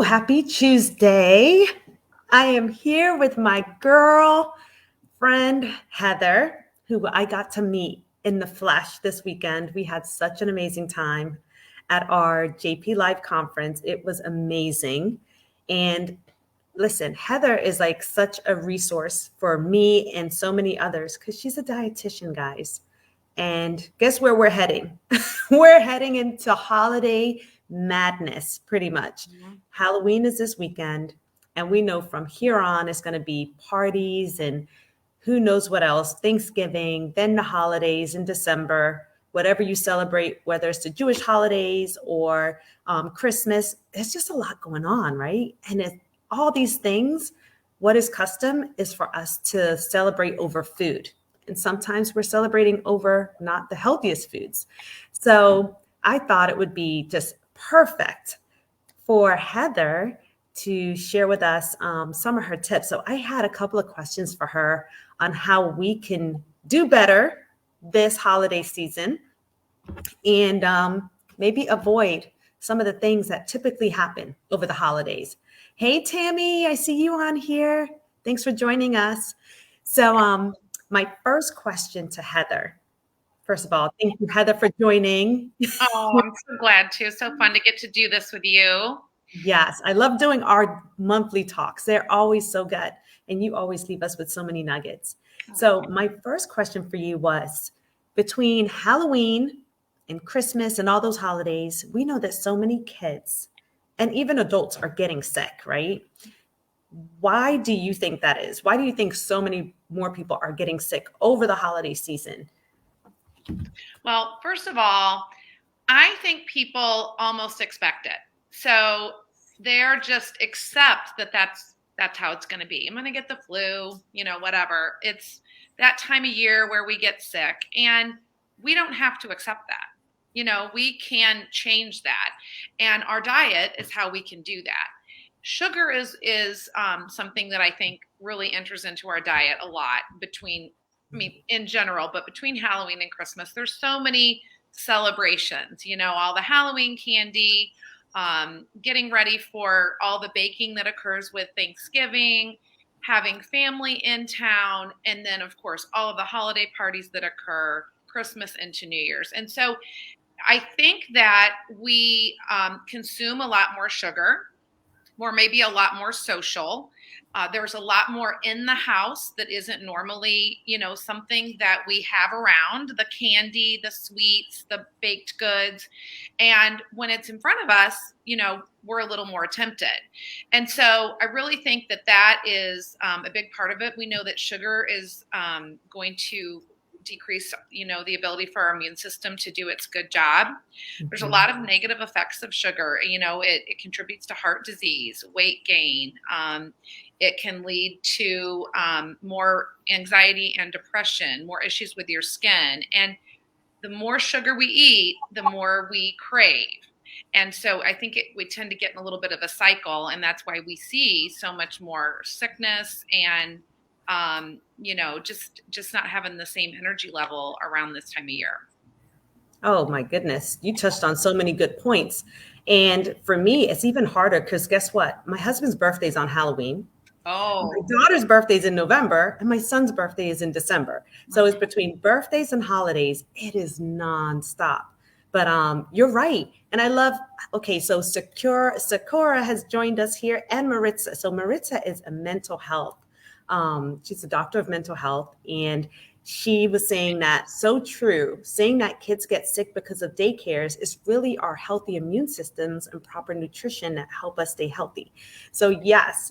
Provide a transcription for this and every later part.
Happy Tuesday. I am here with my girl friend, Heather, who I got to meet in the flesh this weekend. We had such an amazing time at our JP Live conference. It was amazing. And listen, Heather is like such a resource for me and so many others because she's a dietitian, guys. And guess where we're heading? We're heading into holiday madness, pretty much. Mm-hmm. Halloween is this weekend, and we know from here on it's going to be parties and who knows what else, Thanksgiving, then the holidays in December, whatever you celebrate, whether it's the Jewish holidays or Christmas. It's just a lot going on, right? And all these things, what is custom is for us to celebrate over food. And sometimes we're celebrating over not the healthiest foods. So I thought it would be just perfect for Heather to share with us some of her tips. So I had a couple of questions for her on how we can do better this holiday season and maybe avoid some of the things that typically happen over the holidays. Hey, Tammy, I see you on here. Thanks for joining us. So my first question to Heather, first of all, thank you, Heather, for joining. Oh, I'm so glad to. So fun to get to do this with you. Yes, I love doing our monthly talks. They're always so good. And you always leave us with so many nuggets. So my first question for you was, between Halloween and Christmas and all those holidays, we know that so many kids and even adults are getting sick, right? Why do you think that is? Why do you think so many more people are getting sick over the holiday season? Well, first of all, I think people almost expect it. So they're just accept that that's how it's going to be. I'm going to get the flu, whatever. It's that time of year where we get sick, and we don't have to accept that. We can change that. And our diet is how we can do that. Sugar is something that I think really enters into our diet a lot in general, but between Halloween and Christmas, there's so many celebrations, all the Halloween candy, getting ready for all the baking that occurs with Thanksgiving, having family in town, and then, of course, all of the holiday parties that occur Christmas into New Year's. And so I think that we consume a lot more sugar, or maybe a lot more social. There's a lot more in the house that isn't normally, something that we have around, the candy, the sweets, the baked goods. And when it's in front of us, we're a little more tempted. And so I really think that is a big part of it. We know that sugar is going to decrease, the ability for our immune system to do its good job. There's a lot of negative effects of sugar. It contributes to heart disease, weight gain. It can lead to more anxiety and depression, more issues with your skin. And the more sugar we eat, the more we crave. And so I think we tend to get in a little bit of a cycle, and that's why we see so much more sickness and just not having the same energy level around this time of year. Oh my goodness. You touched on so many good points. And for me, it's even harder because guess what? My husband's birthday is on Halloween. Oh. My daughter's birthday is in November and my son's birthday is in December. So it's between birthdays and holidays. It is nonstop. But you're right. And I love, so Sakura has joined us here, and Maritza. So Maritza is a mental health. She's a doctor of mental health, and she was saying that so true, saying that kids get sick because of daycares is really our healthy immune systems and proper nutrition that help us stay healthy. So yes.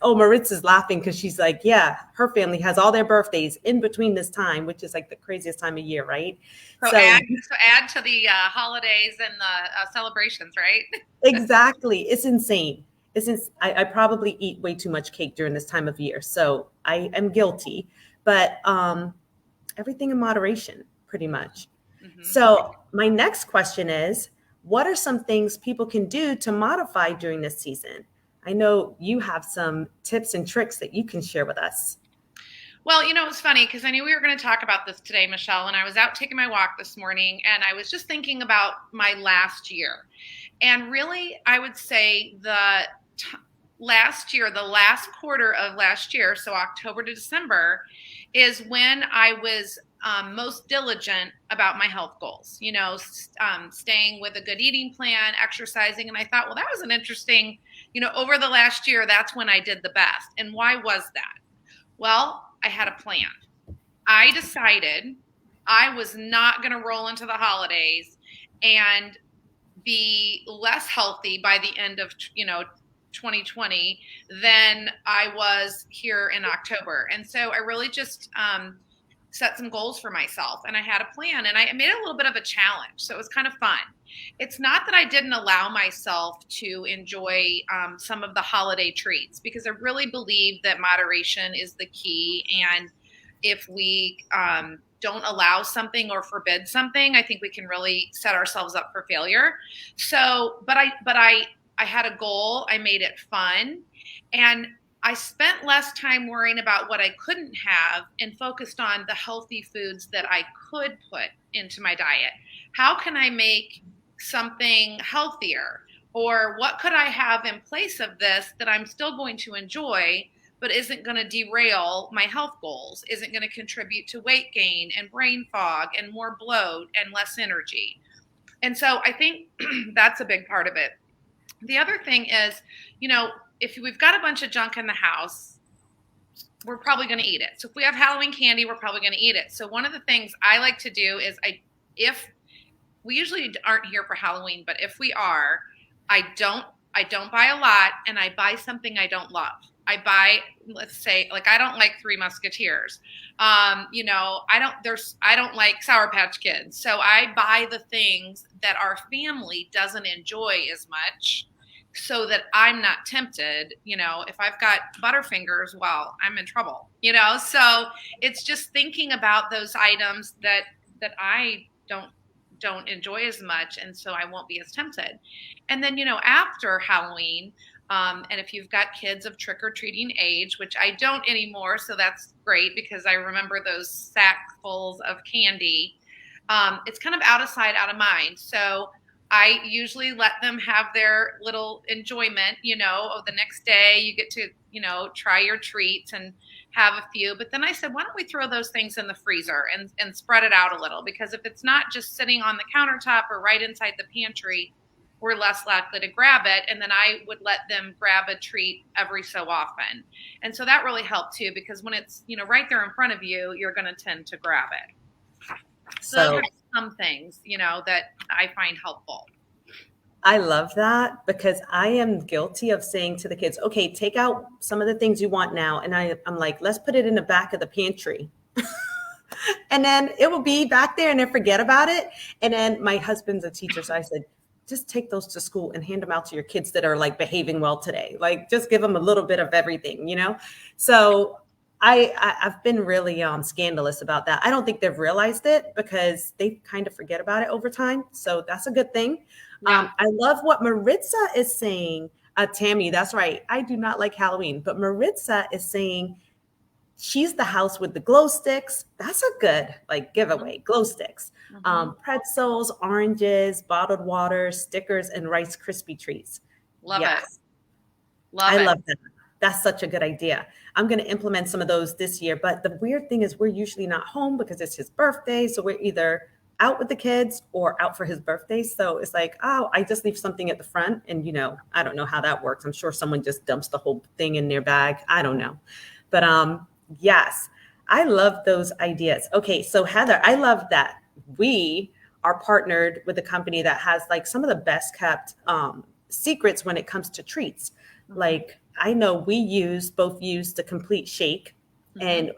Oh, Maritza's laughing because she's like, yeah, her family has all their birthdays in between this time, which is like the craziest time of year, right? So add to the holidays and the celebrations, right? Exactly. It's insane. I probably eat way too much cake during this time of year, so I am guilty. But everything in moderation, pretty much. Mm-hmm. So my next question is, what are some things people can do to modify during this season? I know you have some tips and tricks that you can share with us. Well, you know, it was funny because I knew we were going to talk about this today, Michelle, and I was out taking my walk this morning and I was just thinking about my last year. And really, I would say last year, the last quarter of last year, so October to December, is when I was most diligent about my health goals, you know, staying with a good eating plan, exercising. And I thought, well, that was an interesting, you know, over the last year, that's when I did the best. And why was that? Well, I had a plan. I decided I was not going to roll into the holidays and be less healthy by the end of, you know, 2020 than I was here in October. And so I really just set some goals for myself and I had a plan and I made it a little bit of a challenge. So it was kind of fun. It's not that I didn't allow myself to enjoy some of the holiday treats because I really believe that moderation is the key. And if we don't allow something or forbid something, I think we can really set ourselves up for failure. So, I had a goal. I made it fun, and I spent less time worrying about what I couldn't have and focused on the healthy foods that I could put into my diet. How can I make something healthier? Or what could I have in place of this that I'm still going to enjoy, but isn't going to derail my health goals, isn't going to contribute to weight gain and brain fog and more bloat and less energy? And so I think that's a big part of it. The other thing is, you know, if we've got a bunch of junk in the house, we're probably going to eat it. So if we have Halloween candy, we're probably going to eat it. So one of the things I like to do is if we usually aren't here for Halloween, but if we are, I don't buy a lot and I buy something I don't love. I buy, let's say, like I don't like Three Musketeers. You know, I don't like Sour Patch Kids. So I buy the things that our family doesn't enjoy as much so that I'm not tempted. You know, if I've got Butterfingers, well, I'm in trouble, you know? So it's just thinking about those items that I don't enjoy as much, and so I won't be as tempted. And then, you know, after Halloween, and if you've got kids of trick-or-treating age, which I don't anymore, so that's great because I remember those sackfuls of candy, it's kind of out of sight, out of mind. So I usually let them have their little enjoyment, you know, the next day you get to, you know, try your treats and have a few. But then I said, why don't we throw those things in the freezer and spread it out a little? Because if it's not just sitting on the countertop or right inside the pantry, we're less likely to grab it. And then I would let them grab a treat every so often. And so that really helped too, because when it's, you know, right there in front of you, you're going to tend to grab it. So those are some things, you know, that I find helpful. I love that because I am guilty of saying to the kids, okay, take out some of the things you want now. And I'm like, let's put it in the back of the pantry. And then it will be back there and then forget about it. And then my husband's a teacher. So I said, just take those to school and hand them out to your kids that are like behaving well today. Like just give them a little bit of everything, you know? So I've been really scandalous about that. I don't think they've realized it because they kind of forget about it over time. So that's a good thing. Yeah. I love what Maritza is saying. Tammy, that's right. I do not like Halloween, but Maritza is saying she's the house with the glow sticks. That's a good like giveaway, glow sticks. Pretzels, oranges, bottled water, stickers, and Rice Krispie treats. Love it. I love that. That's such a good idea. I'm going to implement some of those this year. But the weird thing is we're usually not home because it's his birthday. So we're either out with the kids or out for his birthday. So it's like, oh, I just leave something at the front. And, you know, I don't know how that works. I'm sure someone just dumps the whole thing in their bag. I don't know. But yes, I love those ideas. Okay. So Heather, I love that we are partnered with a company that has like some of the best kept secrets when it comes to treats. Like I know we both use the complete shake, and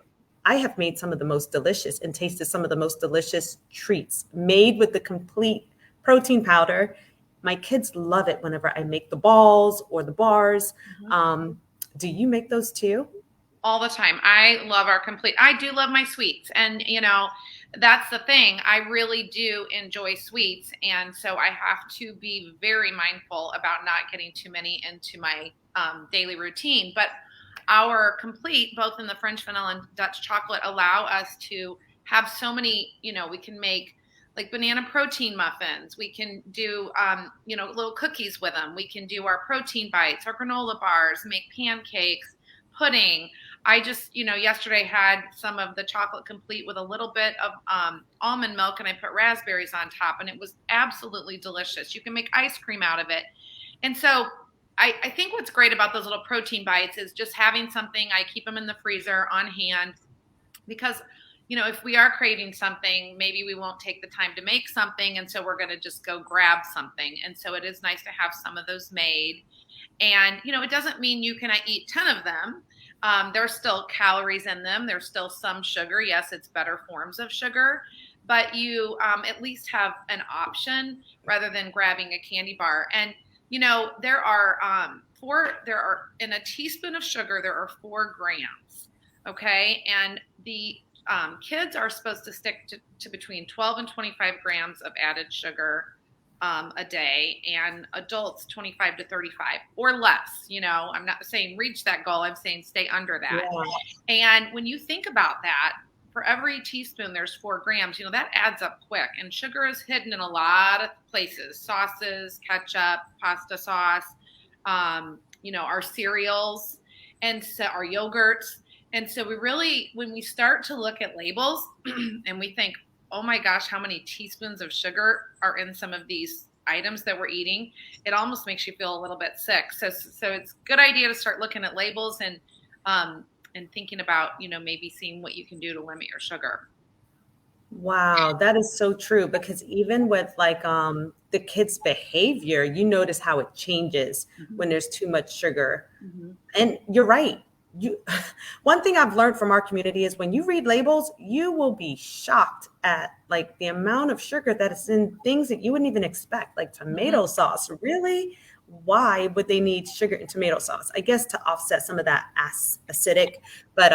I have made some of the most delicious and tasted some of the most delicious treats made with the complete protein powder. My kids love it whenever I make the balls or the bars. Do you make those too? All the time. I do love my sweets. And, you know, that's the thing. I really do enjoy sweets. And so I have to be very mindful about not getting too many into my daily routine. But our complete, both in the French vanilla and Dutch chocolate, allow us to have so many, we can make like banana protein muffins. We can do, little cookies with them. We can do our protein bites, our granola bars, make pancakes, pudding. I just, yesterday had some of the chocolate complete with a little bit of almond milk, and I put raspberries on top, and it was absolutely delicious. You can make ice cream out of it. And so I think what's great about those little protein bites is just having something. I keep them in the freezer on hand because, if we are craving something, maybe we won't take the time to make something. And so we're going to just go grab something. And so it is nice to have some of those made. And, it doesn't mean you can eat 10 of them. There's still calories in them. There's still some sugar. Yes, it's better forms of sugar, but you at least have an option rather than grabbing a candy bar. And, there are in a teaspoon of sugar, there are 4 grams. Okay. And the kids are supposed to stick to between 12 and 25 grams of added sugar a day, and adults 25 to 35 or less. I'm not saying reach that goal. I'm saying stay under that. Yeah. And when you think about that, for every teaspoon, there's 4 grams, that adds up quick. And sugar is hidden in a lot of places: sauces, ketchup, pasta sauce, our cereals, and so our yogurts. And so we really, when we start to look at labels and we think, oh my gosh, how many teaspoons of sugar are in some of these items that we're eating, it almost makes you feel a little bit sick. So it's a good idea to start looking at labels and thinking about, maybe seeing what you can do to limit your sugar. Wow, that is so true, because even with like the kids' behavior, you notice how it changes when there's too much sugar. And you're right. One thing I've learned from our community is when you read labels, you will be shocked at like the amount of sugar that is in things that you wouldn't even expect, like tomato sauce. Really? Why would they need sugar in tomato sauce? I guess to offset some of that acidic, but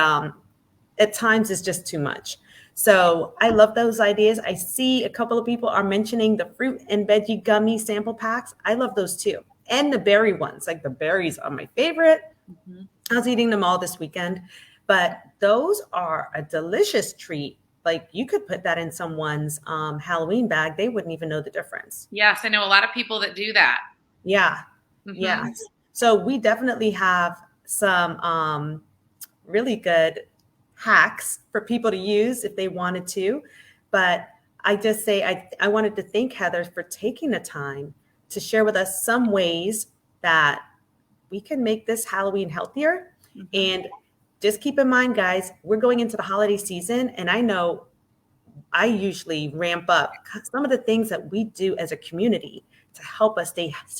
at times it's just too much. So I love those ideas. I see a couple of people are mentioning the fruit and veggie gummy sample packs. I love those too. And the berry ones, like the berries are my favorite. I was eating them all this weekend, but those are a delicious treat. Like you could put that in someone's Halloween bag. They wouldn't even know the difference. Yes, I know a lot of people that do that. Yeah. Yeah. So we definitely have some really good hacks for people to use if they wanted to. But I just say, I wanted to thank Heather for taking the time to share with us some ways that we can make this Halloween healthier. And just keep in mind, guys, we're going into the holiday season, and I know I usually ramp up some of the things that we do as a community to help us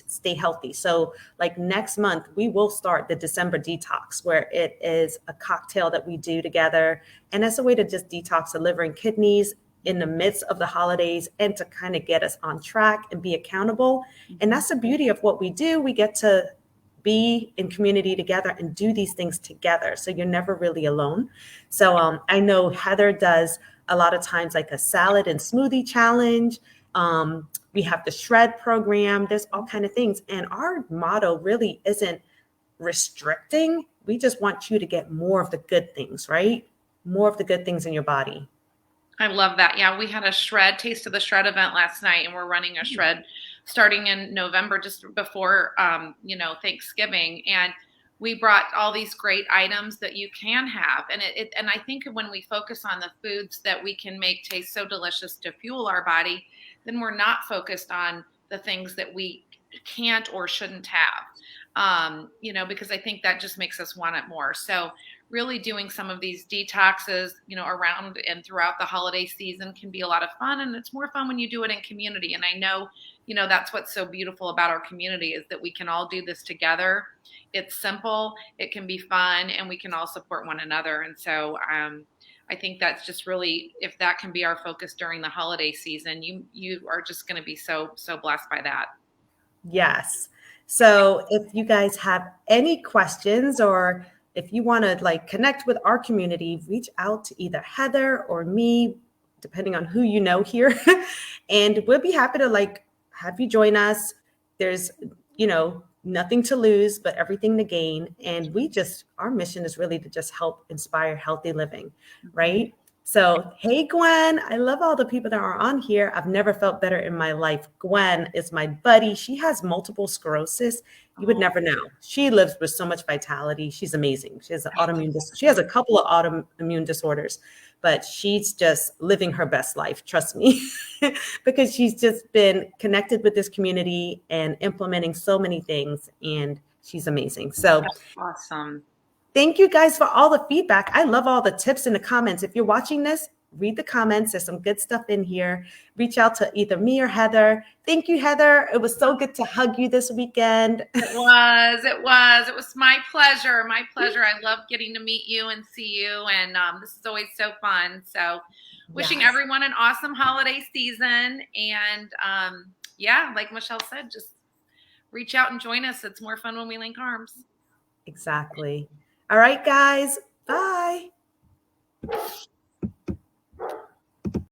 stay healthy. So like next month, we will start the December detox, where it is a cocktail that we do together. And that's a way to just detox the liver and kidneys in the midst of the holidays and to kind of get us on track and be accountable. And that's the beauty of what we do. We get to be in community together and do these things together. So you're never really alone. So I know Heather does a lot of times like a salad and smoothie challenge. We have the shred program. There's all kind of things. And our motto really isn't restricting. We just want you to get more of the good things, right? More of the good things in your body. I love that. Yeah, we had a Taste of the Shred event last night, and we're running a shred starting in November, just before, Thanksgiving. And we brought all these great items that you can have. And I think when we focus on the foods that we can make taste so delicious to fuel our body, then we're not focused on the things that we can't or shouldn't have, because I think that just makes us want it more. So really doing some of these detoxes, around and throughout the holiday season can be a lot of fun. And it's more fun when you do it in community. And I know, that's what's so beautiful about our community is that we can all do this together. It's simple, it can be fun, and we can all support one another. And so I think that's just really, if that can be our focus during the holiday season, you are just going to be so blessed by that. Yes. So if you guys have any questions, or if you want to connect with our community, reach out to either Heather or me, depending on who you know here. And we'll be happy to have you join us. There's, nothing to lose, but everything to gain. And our mission is really to just help inspire healthy living, right? So, hey, Gwen, I love all the people that are on here. I've never felt better in my life. Gwen is my buddy. She has multiple sclerosis. You would never know. She lives with so much vitality. She's amazing. She has an she has a couple of autoimmune disorders, but she's just living her best life. Trust me, because she's just been connected with this community and implementing so many things, and she's amazing. So awesome. Thank you guys for all the feedback. I love all the tips in the comments. If you're watching this, read the comments. There's some good stuff in here. Reach out to either me or Heather. Thank you, Heather. It was so good to hug you this weekend. It was my pleasure. My pleasure. I love getting to meet you and see you. And this is always so fun. So wishing everyone an awesome holiday season. And like Michelle said, just reach out and join us. It's more fun when we link arms. Exactly. All right, guys. Bye.